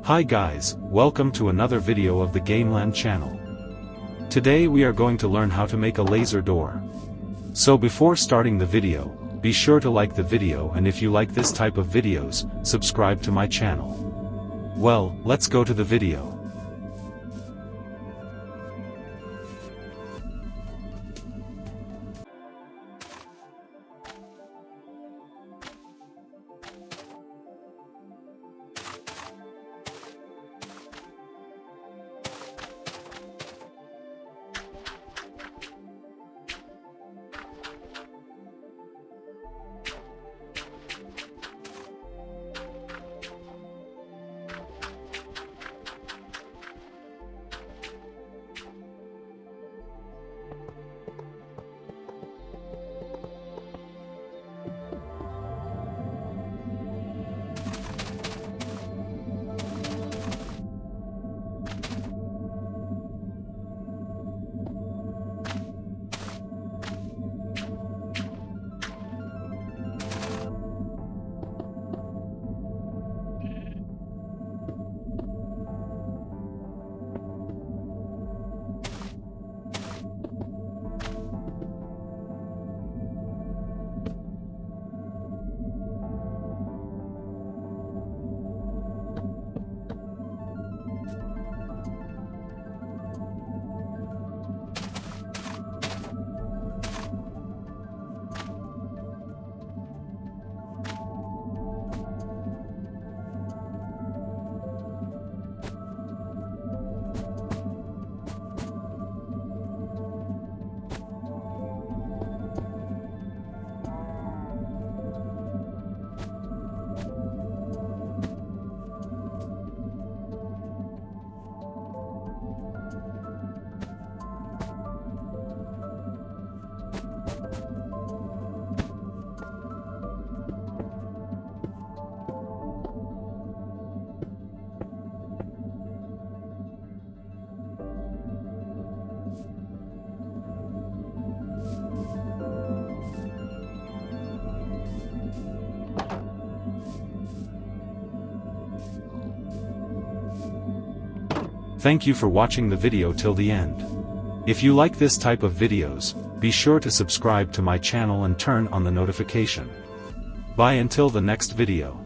Hi guys, welcome to another video of the Gameland channel. Today we are going to learn how to make a laser door. So before starting the video, be sure to like the video, and if you like this type of videos, subscribe to my channel. Well, let's go to the video. Thank you for watching the video till the end. If you like this type of videos, be sure to subscribe to my channel and turn on the notification. Bye until the next video.